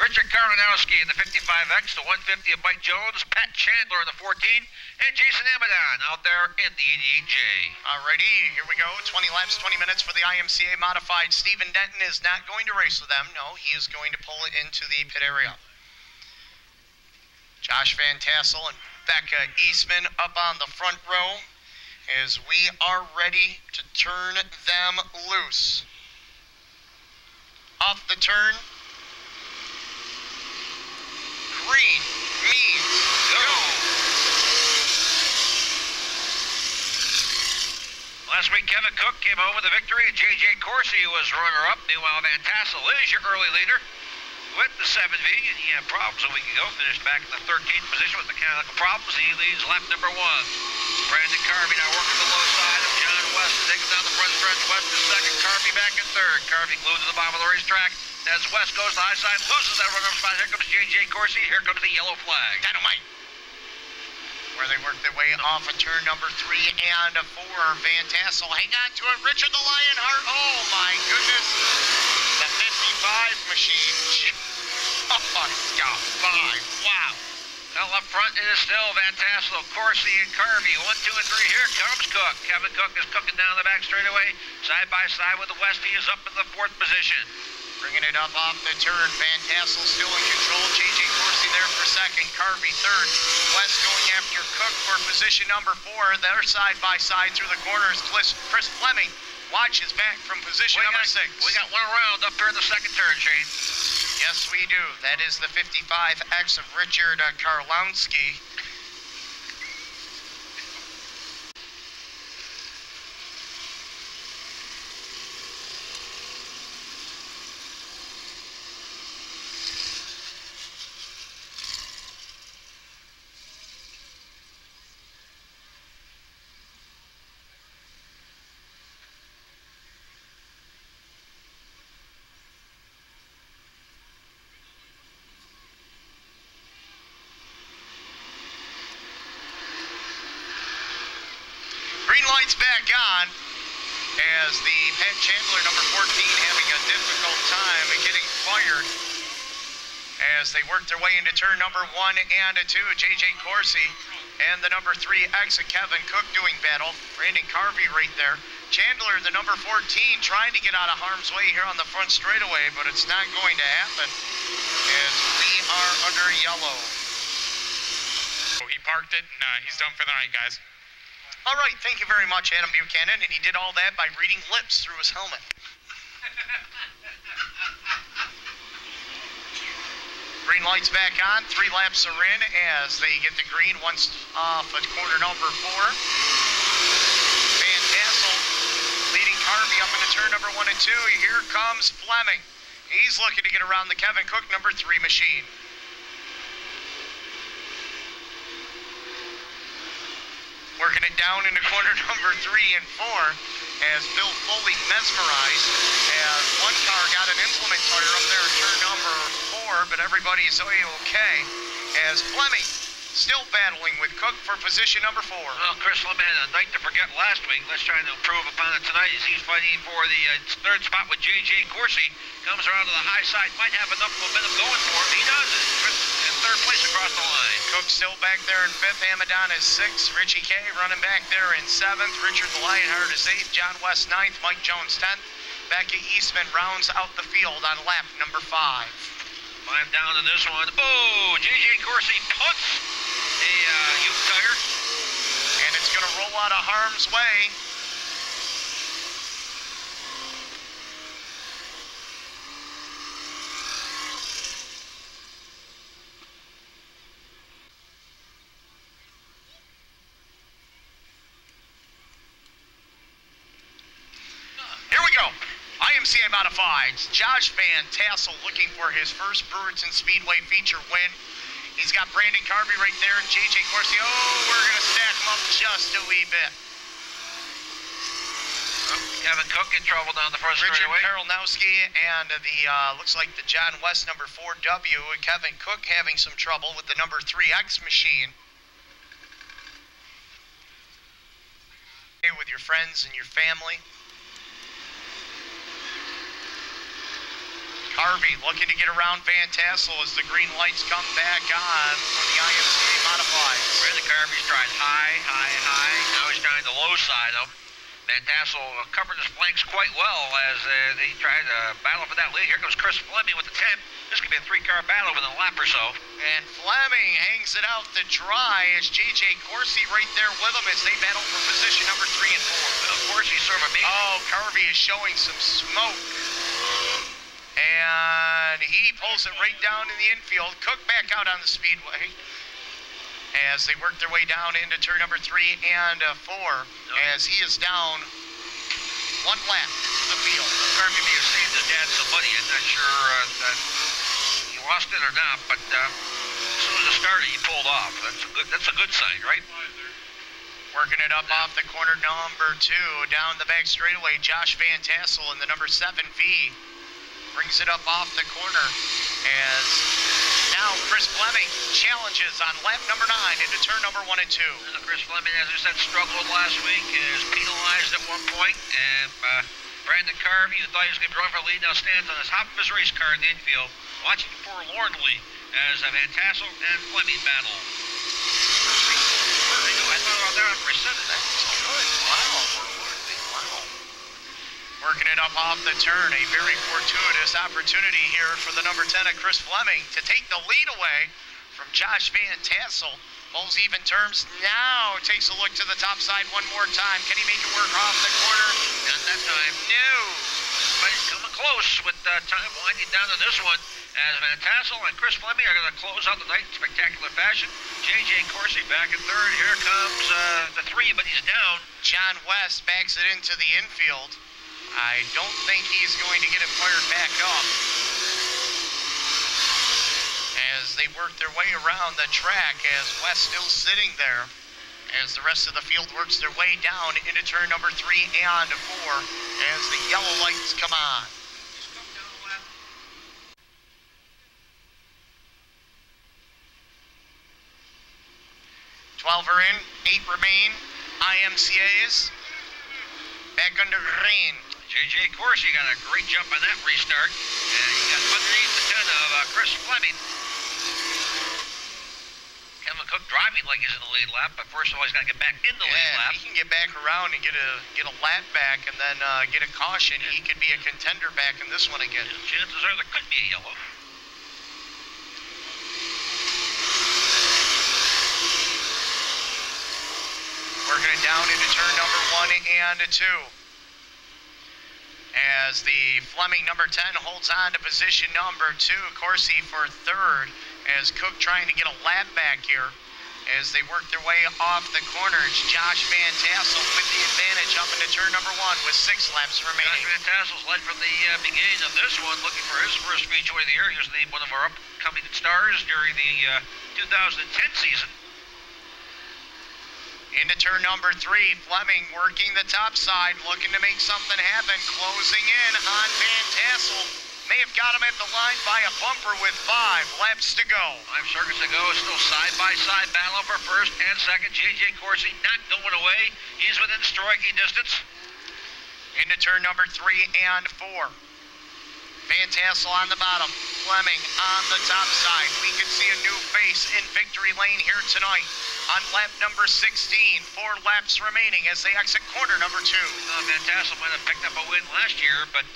Richard Karlanowski in the 55X, the 150 of Mike Jones, Pat Chandler in the 14, and Jason Amadon out there in the 88J. Alrighty, here we go. 20 laps, 20 minutes for the IMCA Modified. Stephen Denton is not going to race with them. No, he is going to pull it into the pit area. Josh Van Tassel and Becca Eastman up on the front row as we are ready to turn them loose. Off the turn. Green means go. Last week, Kevin Cook came home with the victory, and J.J. Corsi was runner-up. Meanwhile, Van Tassel is your early leader with the 7V, and he had problems a week ago. Finished back in the 13th position with mechanical problems. He leads lap number 1. Brandon Carvey now working the low side of John West to take him down the front stretch. West is second, Carvey back in third. Carvey glued to the bottom of the racetrack. As West goes to the high side, loses that runner-up spot. Here comes J.J. Corsi. Here comes the yellow flag. Dynamite. Where they work their way off of turn number 3 and 4. Van Tassel, hang on to it. Richard the Lionheart. Oh my goodness. The 55 machine. Oh, it's got 5. Wow. Well, up front it is still Van Tassel, Corsi, and Carvey. 1, 2, and 3. Here comes Cook. Kevin Cook is cooking down the back straightaway. Side by side with the West. He is up in the 4th position. Bringing it up off the turn. Van Tassel still in control. J.J. Corsi there for second. Carvey third. West going after Cook for position number 4. They're side by side through the corners. Chris Fleming watches back from position number 6. We got one around up here in the second turn, Shane. Yes, we do. That is the 55X of Richard Karlanowski. Green light's back on as the Pat Chandler, number 14, having a difficult time getting fired as they work their way into turn number 1 and 2. J.J. Corsi and the number 3X of Kevin Cook doing battle. Brandon Carvey right there. Chandler, the number 14, trying to get out of harm's way here on the front straightaway, but it's not going to happen as we are under yellow. He parked it, and he's done for the night, guys. All right, thank you very much, Adam Buchanan, and he did all that by reading lips through his helmet. Green light's back on. 3 laps are in as they get the green once off at corner number 4. Van Tassel leading Carvey up into turn number 1 and 2. Here comes Fleming. He's looking to get around the Kevin Cook number 3 machine. Working it down into corner number 3 and 4 as Bill Foley mesmerized as one car got an implement tire up there in turn number 4, but everybody's okay as Fleming still battling with Cook for position number 4. Well, Chris Fleming had a night to forget last week. Let's try to improve upon it tonight as he's fighting for the 3rd spot with J.J. Corsi. Comes around to the high side, might have enough momentum going for him. He does it. In 3rd place across the line. Cook still back there in 5th. Amadon is 6th. Richie K running back there in 7th. Richard the Lionheart is 8th. John West 9th. Mike Jones 10th. Becca Eastman rounds out the field on lap number 5. 5 down in this one. Oh, J.J. Corsi punts a Ute tire. And it's going to roll out of harm's way. IMCA Modifieds, Josh Van Tassel looking for his first Brewerton Speedway feature win. He's got Brandon Carvey right there and J.J. Corsi. Oh, we're going to stack them up just a wee bit. Oh, Kevin Cook in trouble down the front straightaway. Richard Karlanowski and the, looks like the John West number 4W. Kevin Cook having some trouble with the number 3X machine. With your friends and your family. Harvey looking to get around Van Tassel as the green lights come back on for the IMCA Modifieds. Brandon Carvey's tried high. Now he's trying the low side of him. Van Tassel covered his flanks quite well as they tried to battle for that lead. Here comes Chris Fleming with the 10. This could be a 3-car battle within a lap or so. And Fleming hangs it out to dry as J.J. Corsi right there with him as they battle for position number 3 and 4. Well, Corsi's sort of amazing. Oh, Carvey is showing some smoke. And he pulls it right down in the infield. Cook back out on the speedway as they work their way down into turn number 3 and 4 as he is down 1 lap to the field. Carvey may have saved his dad some money. I'm not sure that he lost it or not, but as soon as it started, he pulled off. That's a good sign, right? Working it up off the corner number 2 down the back straightaway. Josh Van Tassel in the number 7V brings it up off the corner as now Chris Fleming challenges on lap number 9 into turn number 1 and 2. Chris Fleming, as I said, struggled last week, is penalized at one point, and Brandon Carvey, who thought he was going to be running for the lead, now stands on the top of his race car in the infield, watching forlornly as Van Tassel and Fleming battle. I thought about that after I said it. That's good. Wow. Working it up off the turn, a very fortuitous opportunity here for the number 10 of Chris Fleming to take the lead away from Josh Van Tassel. Pulls even terms now, takes a look to the top side one more time. Can he make it work off the corner? Not that time. No. But he's coming close with time winding down to this one as Van Tassel and Chris Fleming are going to close out the night in spectacular fashion. J.J. Corsi back in third. Here comes the 3, but he's down. John West backs it into the infield. I don't think he's going to get it fired back up as they work their way around the track as West still sitting there as the rest of the field works their way down into turn number 3 and 4 as the yellow lights come on. 12 are in, 8 remain. IMCA's back under green. J.J. Corsi got a great jump on that restart, and he got underneath the 10 of Chris Fleming. Kevin Cook driving like he's in the lead lap, but first of all, he's got to get back in the lead lap. He can get back around and get a lap back and then get a caution. He could be a contender back in this one again. Chances are there could be a yellow. Working it down into turn number 1 and 2. As the Fleming number 10 holds on to position number 2. Corsi for third as Cook trying to get a lap back here. As they work their way off the corners, Josh Van Tassel with the advantage up into turn number 1 with 6 laps remaining. Josh Van Tassel's led from the beginning of this one, looking for his first speedway of the year. He was named one of our upcoming stars during the 2010 season. Into turn number 3, Fleming working the top side, looking to make something happen, closing in on Van Tassel. May have got him at the line by a bumper with 5 laps to go. 5 circuits to go. It's still side-by-side battle for first and second. J.J. Corsi not going away. He's within striking distance. Into turn number 3 and 4. Van Tassel on the bottom, Fleming on the top side. We can see a new face in victory lane here tonight on lap number 16. 4 laps remaining as they exit corner number 2. Van Tassel might have picked up a win last year, but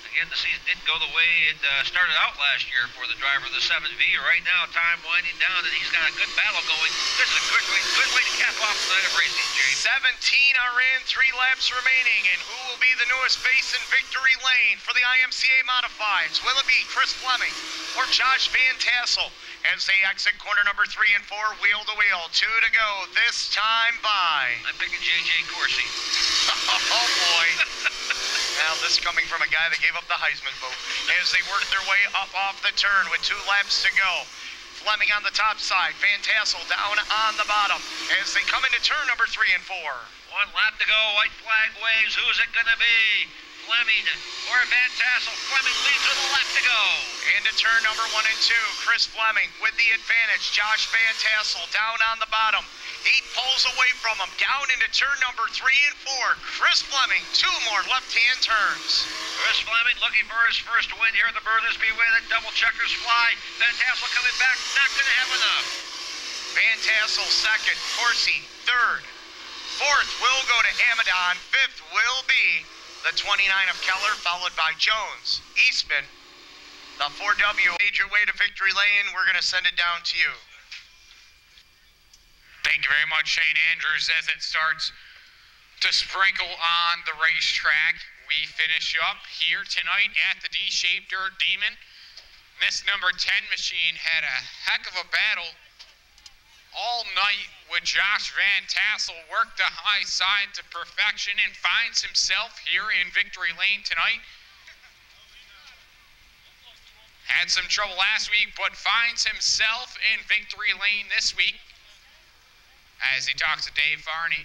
again, the season didn't go the way it started out last year for the driver of the 7V. Right now, time winding down, and he's got a good battle going. This is a good way to cap off the night of racing, James. 17 are in, 3 laps remaining, and who will be the newest face in victory lane for the IMCA Modifieds? Will it be Chris Fleming or Josh Van Tassel as they exit corner number 3 and 4, wheel to wheel, 2 to go, this time by... I'm picking J.J. Corsi. Oh, boy. Now, this coming from a guy that gave up the Heisman vote. As they work their way up off the turn with 2 laps to go. Fleming on the top side, Van Tassel down on the bottom as they come into turn number 3 and 4. 1 lap to go, white flag waves. Who's it going to be? Fleming or Van Tassel. Fleming leads to the left to go. Into turn number 1 and 2. Chris Fleming with the advantage. Josh Van Tassel down on the bottom. He pulls away from him. Down into turn number 3 and 4. Chris Fleming, 2 more left-hand turns. Chris Fleming looking for his first win here at the Bertha Speedway. That double checkers fly. Van Tassel coming back. Not going to have enough. Van Tassel second. Corsi third. Fourth will go to Amadon. Fifth will be the 29 of Keller, followed by Jones. Eastman, the 4W. Made your way to victory lane. We're going to send it down to you. Thank you very much, Shane Andrews. As it starts to sprinkle on the racetrack, we finish up here tonight at the D-shaped Dirt Demon. This number 10 machine had a heck of a battle all night with Josh Van Tassel, worked the high side to perfection and finds himself here in victory lane tonight. Had some trouble last week, but finds himself in victory lane this week as he talks to Dave Farney.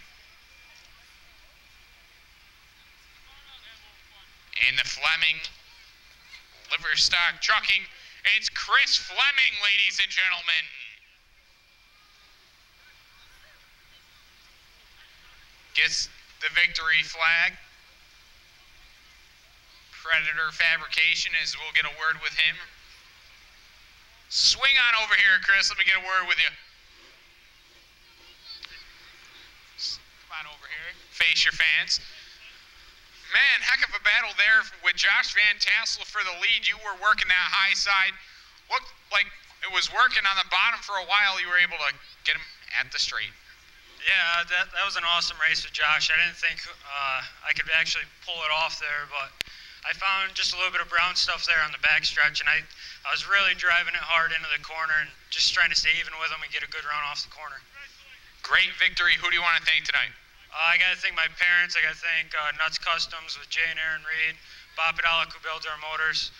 In the Fleming Liverstock Trucking, it's Chris Fleming, ladies and gentlemen. Gets the victory flag. Predator Fabrication, as we'll get a word with him. Swing on over here, Chris. Let me get a word with you. Come on over here. Face your fans. Man, heck of a battle there with Josh Van Tassel for the lead. You were working that high side. Looked like it was working on the bottom for a while. You were able to get him at the straight. Yeah, that was an awesome race with Josh. I didn't think I could actually pull it off there, but I found just a little bit of brown stuff there on the backstretch, and I was really driving it hard into the corner and just trying to stay even with him and get a good run off the corner. Great victory. Who do you want to thank tonight? I got to thank my parents. I got to thank Nuts Customs with Jay and Aaron Reed, Bob Padalek, who builds our motors,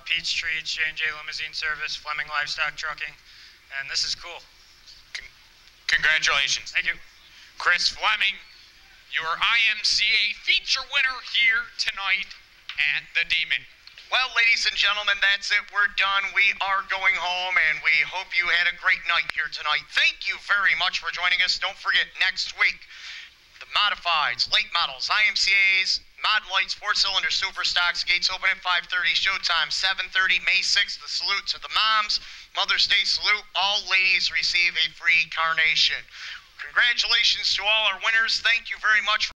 Pete's Treats, J&J Limousine Service, Fleming Livestock Trucking, and this is cool. Congratulations. Thank you. Chris Fleming, your IMCA feature winner here tonight at the Demon. Well, ladies and gentlemen, that's it. We're done. We are going home, and we hope you had a great night here tonight. Thank you very much for joining us. Don't forget, next week, the Modifieds, Late Models, IMCAs, Mod Lights, 4-cylinder Super Stocks. Gates open at 5:30. Showtime 7:30. May 6th, the salute to the moms. Mother's Day salute. All ladies receive a free carnation. Congratulations to all our winners. Thank you very much for